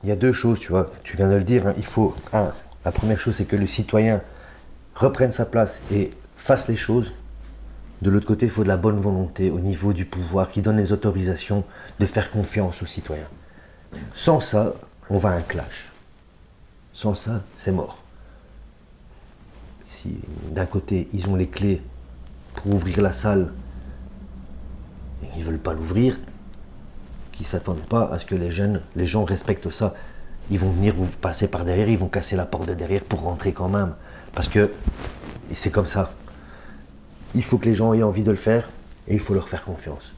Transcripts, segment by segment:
il y a deux choses, tu vois. Tu viens de le dire, hein, il faut... la première chose, c'est que le citoyen reprenne sa place et fasse les choses. De l'autre côté, il faut de la bonne volonté au niveau du pouvoir qui donne les autorisations de faire confiance aux citoyens. Sans ça, on va à un clash. Sans ça, c'est mort. Si d'un côté, ils ont les clés pour ouvrir la salle et qu'ils ne veulent pas l'ouvrir, qu'ils ne s'attendent pas à ce que les gens respectent ça. Ils vont venir passer par derrière, ils vont casser la porte de derrière pour rentrer quand même. Parce que c'est comme ça. Il faut que les gens aient envie de le faire et il faut leur faire confiance.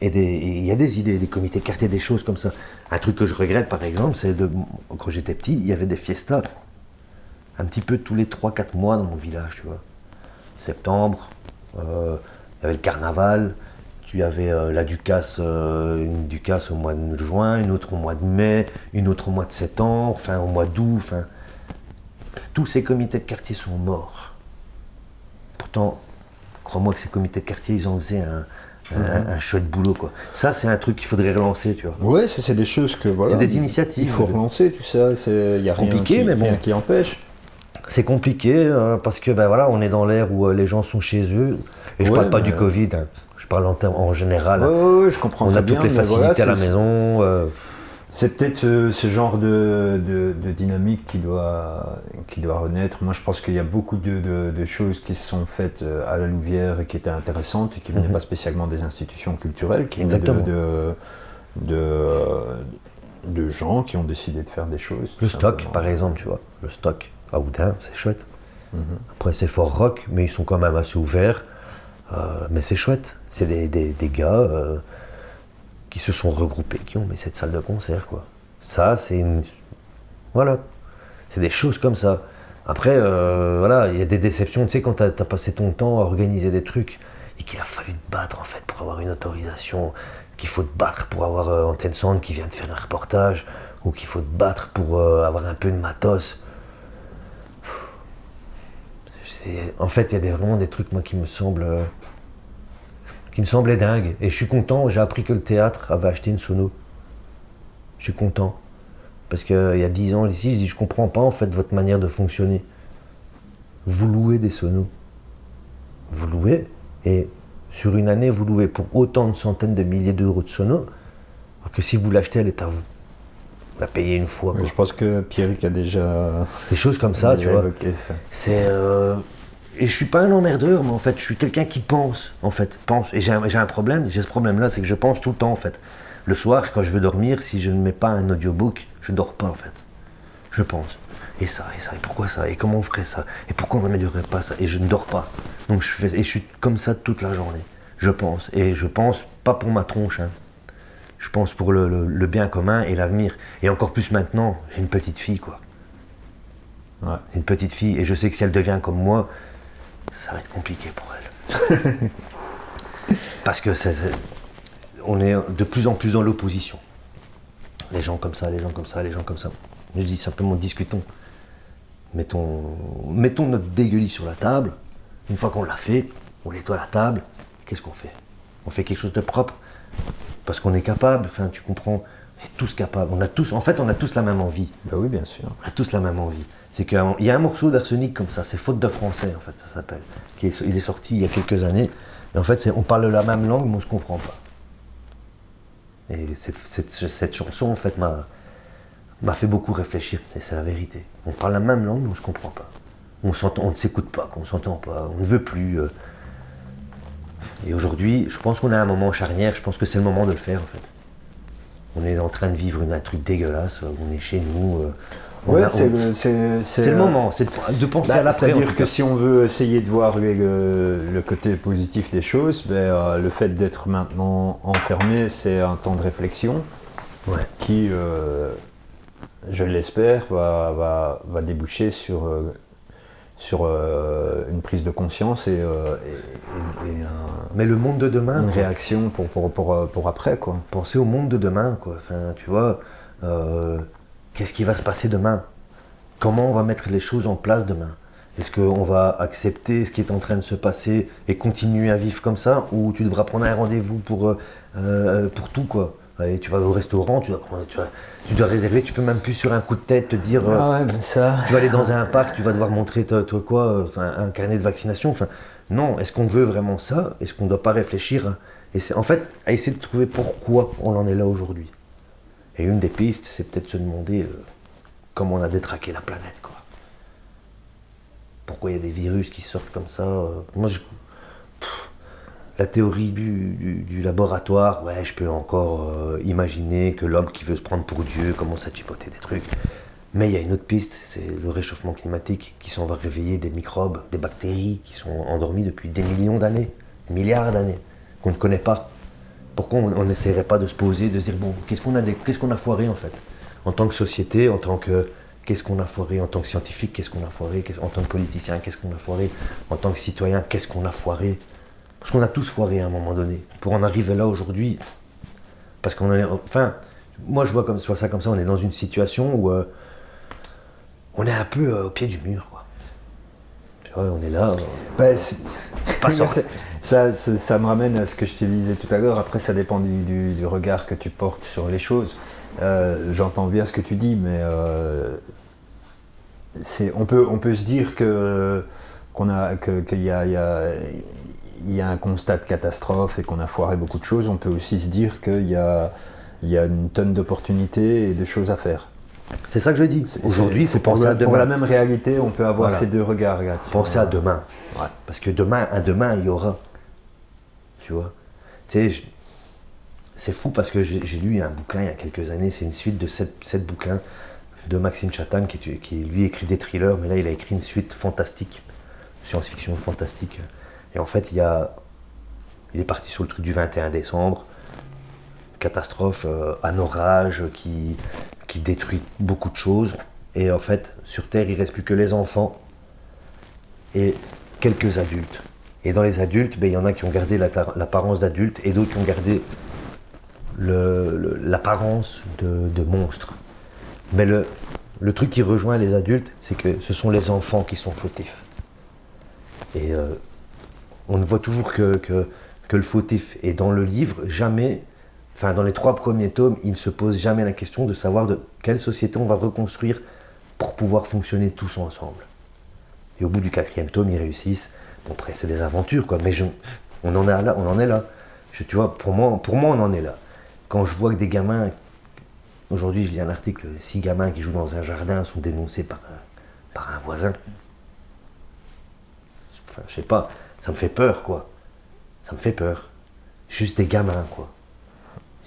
Et il y a des idées, des comités de quartier, des choses comme ça. Un truc que je regrette par exemple, c'est quand j'étais petit, il y avait des fiestas un petit peu tous les 3-4 mois dans mon village, tu vois. Septembre, il y avait le carnaval, tu avais la Ducasse, une Ducasse au mois de juin, une autre au mois de mai, une autre au mois de septembre, enfin au mois d'août, enfin. Tous ces comités de quartier sont morts. Pourtant, crois-moi que ces comités de quartier, ils en faisaient un chouette boulot, quoi. Ça, c'est un truc qu'il faudrait relancer, tu vois. Ouais, ça, c'est des choses que voilà. C'est des initiatives. Il faut relancer tout ça. Il y a compliqué, mais bon. Rien qui empêche. C'est compliqué parce que ben voilà, on est dans l'ère où les gens sont chez eux. Et je parle pas du Covid, hein. Je parle en général. Ouais, je comprends très bien. On a toutes les facilités à la maison. C'est peut-être ce genre de dynamique qui doit renaître. Moi, je pense qu'il y a beaucoup de choses qui se sont faites à la Louvière et qui étaient intéressantes et qui ne venaient pas spécialement des institutions culturelles, qui venaient de gens qui ont décidé de faire des choses. Le stock, par exemple, tu vois. Le stock à Oudin, c'est chouette. Après, c'est fort rock, mais ils sont quand même assez ouverts. Mais c'est chouette. C'est des gars qui se sont regroupés, qui ont mis cette salle de concert, quoi. Ça, c'est une... Voilà. C'est des choses comme ça. Après, voilà, il y a des déceptions, tu sais, quand t'as passé ton temps à organiser des trucs et qu'il a fallu te battre, en fait, pour avoir une autorisation, qu'il faut te battre pour avoir Antenne Sound qui vient de faire un reportage, ou qu'il faut te battre pour avoir un peu de matos. En fait, il y a vraiment des trucs, moi, qui me semblaient dingues. Et je suis content, j'ai appris que le théâtre avait acheté une sono. Je suis content. Parce qu'il y a 10 ans, ici, je dis, je comprends pas, en fait, votre manière de fonctionner. Vous louez des sonos. Vous louez, et sur une année, vous louez pour autant de centaines de milliers d'euros de sonos, alors que si vous l'achetez, elle est à vous. Vous la payez une fois. Je pense que Pierrick a déjà... Des choses comme ça, tu vois. Ça. C'est... Et je suis pas un emmerdeur, mais en fait, je suis quelqu'un qui pense, en fait. Pense. Et j'ai un problème, j'ai ce problème-là, c'est que je pense tout le temps, en fait. Le soir, quand je veux dormir, si je ne mets pas un audiobook, je dors pas, en fait. Je pense. Et pourquoi ça? Et comment on ferait ça? Et pourquoi on n'améliorerait pas ça? Et je ne dors pas. Donc je suis comme ça toute la journée. Je pense. Et je pense pas pour ma tronche, hein. Je pense pour le bien commun et l'avenir. Et encore plus maintenant, j'ai une petite fille, quoi. Ouais. Une petite fille. Et je sais que si elle devient comme moi, ça va être compliqué pour elle. Parce que on est de plus en plus dans l'opposition. Les gens comme ça, les gens comme ça, les gens comme ça. Je dis simplement, discutons. Mettons notre dégueulis sur la table. Une fois qu'on l'a fait, on nettoie la table. Qu'est-ce qu'on fait? On fait quelque chose de propre. Parce qu'on est capable, enfin tu comprends, on est tous capables. On a tous la même envie. Bah oui, bien sûr. On a tous la même envie. C'est qu'il y a un morceau d'Arsenic comme ça, c'est Faute de français en fait, ça s'appelle. Il est sorti il y a quelques années. Et en fait, on parle la même langue, mais on ne se comprend pas. Et cette chanson, en fait, m'a fait beaucoup réfléchir, et c'est la vérité. On parle la même langue, mais on ne se comprend pas. On ne s'écoute pas, on ne s'entend pas, on ne veut plus. Et aujourd'hui, je pense qu'on est à un moment charnière, je pense que c'est le moment de le faire, en fait. On est en train de vivre un truc dégueulasse, on est chez nous. C'est le moment, c'est de penser à l'après. C'est-à-dire que si on veut essayer de voir le côté positif des choses, le fait d'être maintenant enfermé, c'est un temps de réflexion qui, je l'espère, va déboucher sur une prise de conscience et mais le monde de demain, une réaction pour après, quoi. Penser au monde de demain, quoi. Enfin, tu vois, qu'est-ce qui va se passer demain? Comment on va mettre les choses en place demain? Est-ce qu'on va accepter ce qui est en train de se passer et continuer à vivre comme ça, ou tu devras prendre un rendez-vous pour tout, quoi? Allez, tu vas au restaurant, tu dois réserver, tu peux même plus sur un coup de tête te dire ça. tu vas aller dans un parc, tu vas devoir montrer un carnet de vaccination. Enfin, non, est-ce qu'on veut vraiment ça? Est-ce qu'on ne doit pas réfléchir en fait, à essayer de trouver pourquoi on en est là aujourd'hui. Et une des pistes, c'est peut-être se demander comment on a détraqué la planète, quoi. Pourquoi il y a des virus qui sortent comme ça. La théorie du laboratoire, ouais, je peux encore imaginer que l'homme qui veut se prendre pour Dieu commence à chipoter des trucs. Mais il y a une autre piste, c'est le réchauffement climatique qui s'en va réveiller des microbes, des bactéries qui sont endormies depuis des millions d'années, milliards d'années, qu'on ne connaît pas. Pourquoi on n'essaierait pas de se poser, de se dire, bon, qu'est-ce qu'on a foiré en fait? En tant que société, qu'est-ce qu'on a foiré? En tant que scientifique, qu'est-ce qu'on a foiré? En tant que politicien, qu'est-ce qu'on a foiré? En tant que citoyen, qu'est-ce qu'on a foiré? Parce qu'on a tous foiré à un moment donné. Pour en arriver là aujourd'hui, parce qu'on est... Enfin, moi je vois ça comme ça, on est dans une situation où on est un peu au pied du mur, quoi. Tu vois, on est là... pas ça me ramène à ce que je te disais tout à l'heure. Après, ça dépend du regard que tu portes sur les choses. J'entends bien ce que tu dis, mais on peut se dire qu'il y a un constat de catastrophe et qu'on a foiré beaucoup de choses. On peut aussi se dire qu'il y a une tonne d'opportunités et de choses à faire. C'est ça que je dis. Aujourd'hui, c'est penser à demain. Pour la même réalité, on peut avoir ces deux regards. Là, penser à demain. Ouais. Parce que demain, il y aura. Tu vois. Tu sais, c'est fou parce que j'ai lu un bouquin il y a quelques années, c'est une suite de 7 bouquins de Maxime Chatham qui lui écrit des thrillers, mais là il a écrit une suite fantastique, science-fiction fantastique. Et en fait, il est parti sur le truc du 21 décembre, catastrophe, un orage qui détruit beaucoup de choses. Et en fait, sur Terre, il ne reste plus que les enfants et quelques adultes. Et dans les adultes, il y en a qui ont gardé l'apparence d'adultes et d'autres qui ont gardé l'apparence de monstres. Mais le truc qui rejoint les adultes, c'est que ce sont les enfants qui sont fautifs. Et on ne voit toujours que le fautif. Et dans le livre, jamais, enfin dans les 3 premiers tomes, il ne se pose jamais la question de savoir de quelle société on va reconstruire pour pouvoir fonctionner tous ensemble. Et au bout du 4e tome, ils réussissent. Bon, après, c'est des aventures, quoi. Mais on en est là. Tu vois, pour moi, on en est là. Quand je vois que des gamins, aujourd'hui je lis un article, 6 gamins qui jouent dans un jardin sont dénoncés par un voisin. Enfin, je sais pas, ça me fait peur, quoi. Ça me fait peur. Juste des gamins, quoi.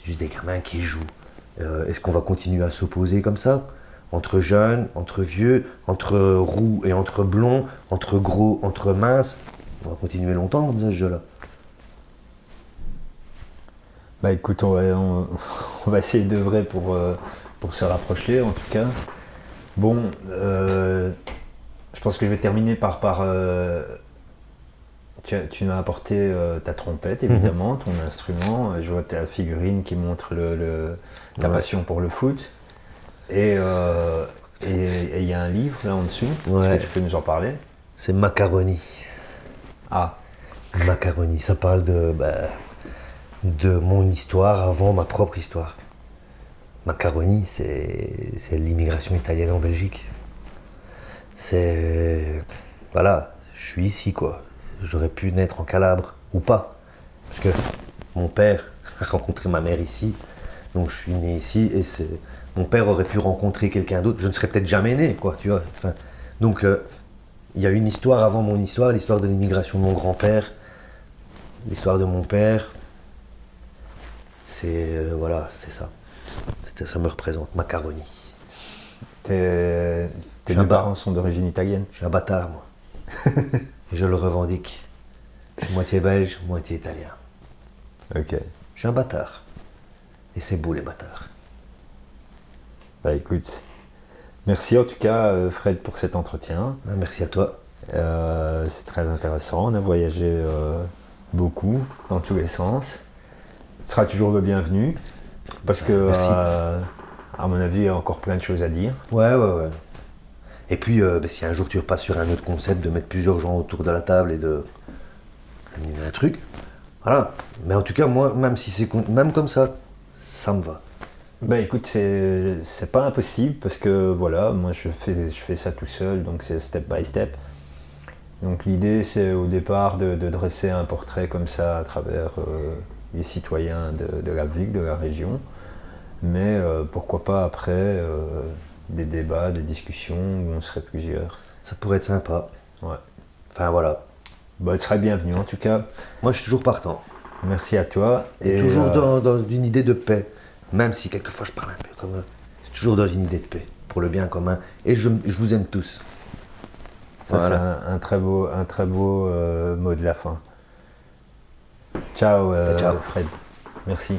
Juste des gamins qui jouent. Est-ce qu'on va continuer à s'opposer comme ça? Entre jeunes, entre vieux, entre roux et entre blonds, entre gros, entre minces. On va continuer longtemps comme ça, ce jeu-là. Bah écoute, on va essayer d'œuvrer pour se rapprocher en tout cas. Bon, je pense que je vais terminer par tu m'as apporté ta trompette évidemment, ton instrument. Je vois ta figurine qui montre ta passion pour le foot. Et il y a un livre là en dessous. Est-ce que tu peux nous en parler? C'est Macaroni. Ah. Macaroni, ça parle de mon histoire avant ma propre histoire. Macaroni, c'est l'immigration italienne en Belgique. Voilà, je suis ici, quoi. J'aurais pu naître en Calabre, ou pas. Parce que mon père a rencontré ma mère ici, donc je suis né ici, et mon père aurait pu rencontrer quelqu'un d'autre. Je ne serais peut-être jamais né, quoi, tu vois. Enfin, donc, il y a une histoire avant mon histoire, l'histoire de l'immigration de mon grand-père, l'histoire de mon père. Voilà, c'est ça. Ça me représente, Macaroni. Tes deux parents sont d'origine italienne? Je suis un bâtard, moi. Et je le revendique. Je suis moitié belge, moitié italien. Ok. Je suis un bâtard. Et c'est beau, les bâtards. Bah écoute, merci en tout cas, Fred, pour cet entretien. Merci à toi. C'est très intéressant. On a voyagé beaucoup, dans tous les sens. Tu seras toujours le bienvenu. Parce que, à mon avis, il y a encore plein de choses à dire. Ouais. Et puis, si un jour tu repasses sur un autre concept, de mettre plusieurs gens autour de la table et de animer un truc, voilà. Mais en tout cas, moi, même comme ça, ça me va. Ben écoute, c'est pas impossible parce que voilà, moi je fais ça tout seul, donc c'est step by step. Donc l'idée c'est au départ de dresser un portrait comme ça à travers les citoyens de la ville, de la région. Mais pourquoi pas après des débats, des discussions où on serait plusieurs. Ça pourrait être sympa. Ouais. Enfin voilà. Bah, tu serais bienvenu en tout cas. Moi je suis toujours partant. Merci à toi. Et toujours dans une idée de paix. Même si quelquefois je parle un peu comme eux. C'est toujours dans une idée de paix, pour le bien commun. Et je vous aime tous. Ça Voilà. c'est un très beau mot de la fin. Ciao, Ciao. Fred. Merci.